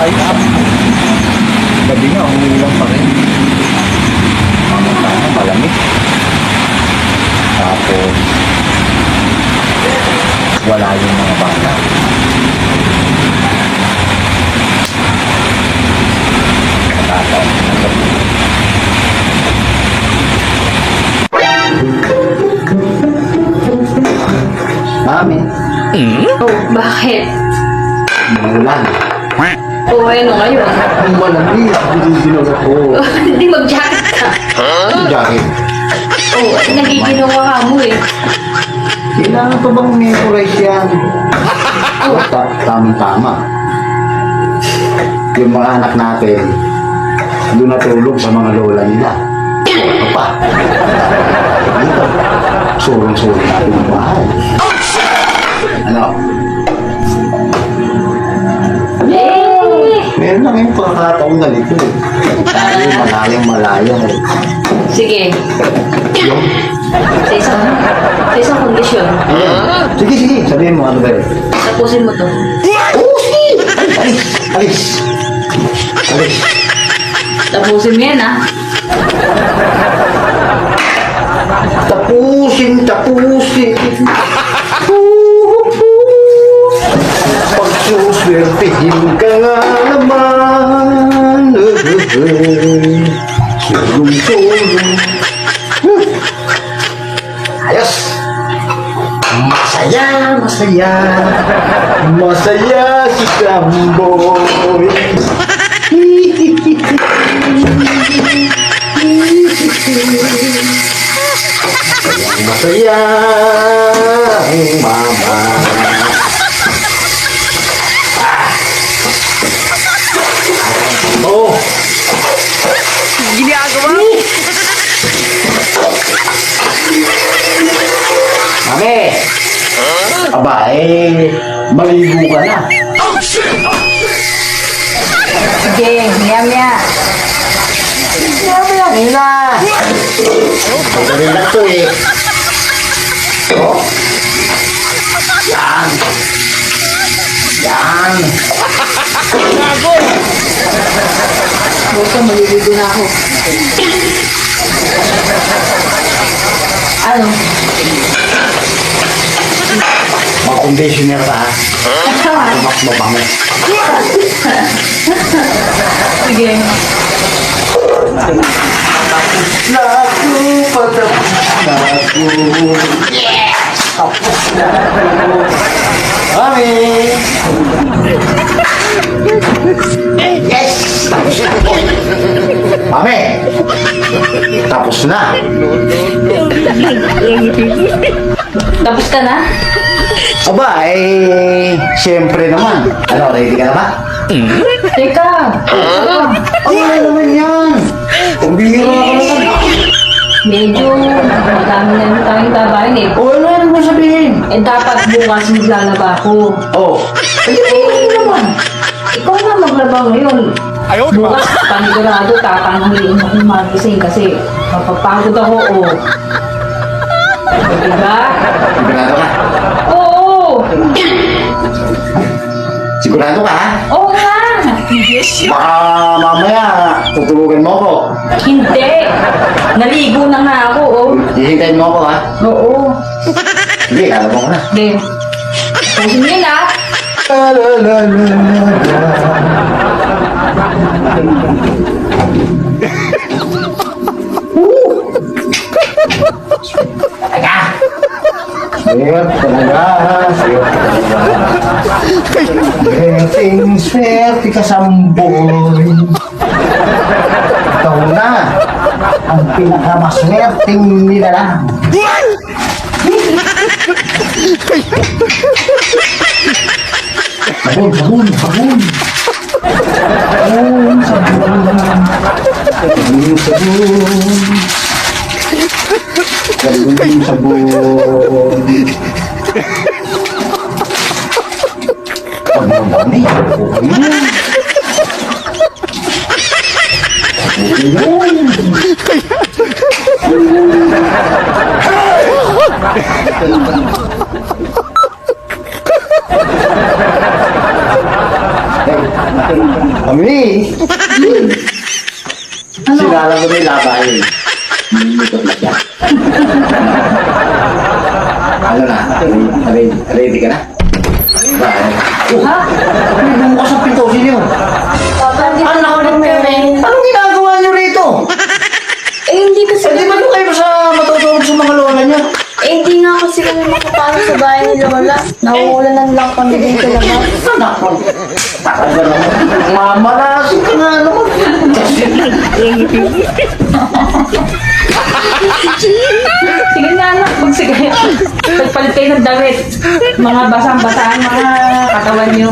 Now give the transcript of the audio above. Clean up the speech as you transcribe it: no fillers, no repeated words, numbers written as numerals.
line up. Gabi nga, umuulan pa rin. Mamaya, malamig. Tapos, wala yung mga bata. Nakataon na gabi. Mami, Oh, bakit? umuulan. Oh, ano ngayon? Ang malamig, giniginaw ako. Hindi mag-jacket ka. Ang jacket. Oh, nagiginawa ka mo eh. Kailangan pa bang memorize yan? Tamang-tama. Yung mga anak natin, doon natulog sa mga lola nila. Ano pa? Ano? Surong-surong natin ang bahay. Ano? Eh! Meron lang yung pagkakataong ganito eh. Tayo malayang-malaya eh. Sige, Yung? sa isang kondisyon. Sige, sige. Sabihin mo, ano ba yun? Tapusin mo to. Oh, sige! Alis! Alis! Alis! Tapusin mo yan, ah. Tapusin, tapusin. Pagsuswertihin ka nga naman. Sulong-sulong. Ayos. Masaya, masaya. Masaya si Samboy. Masaya ang mama. Oh, Ginagawa mo? mami. Aba, maligo ka na. Sige, maya-maya. Mami, yan na. Magaling na to eh. Oh. Yan. Yan. Buka, maliligo na ako. Ano? Mag-conditioner ka ha. Mas mabango. Sige. Na ako, patapos na ako. Tapos na ako. Mami! Yes! Tapos na ako. Mami! Tapos na. Tapos ka na? Aba, siyempre naman. Ano, ready ka na ba? Teka. Ano naman yan? Pambihira ka naman. Medyo madami na rin tayong tabahin eh. O, ano mo sabihin? Eh dapat bukas maglalaba ako. Oh, hindi naman. Ikaw na maglaba ngayon. Ayaw, di ba? Bukas panigurado tatanghalin akong magising kasi mapapagod ako o. Diba? Sigurado ka? Oo! Sigurado ka, ha? Oo nga! Baka mamaya, tutulugan mo ako. Hindi! Naligo na nga ako, oh. Hihintayin mo ako, ha? Oo. Sige, lalabang ko na. Hindi. Tapusin mo yun, ah. La la la la Teka! Swerte talaga, swerte talaga. Swerte ka, Samboy. Ikaw na, ang pinakamaswerteng nilalang. Sabon, sabon, sabon. Sabon, sabon. Sabon, sabon. Sabon, sabon. Pag madami, okay. Ready ka na? Oh, Ha? may bumukas ang pinto. Sino yun? Papa, hindi ko nakulit kami. Anong ginagawa niyo rito? Eh, hindi kasi Eh, di ba doon kayo sa matutulog sa mga lola niya? hindi nga kasi kami makapasok sa bahay ni Lola. Nauulanan lang kami din sa labas. Anak mo. Takal ka naman. Mamalasin ka nga naman. Sige na anak, sige. Pagpalit kayo ng damit. Mga basang-basaan, mga katawan nyo.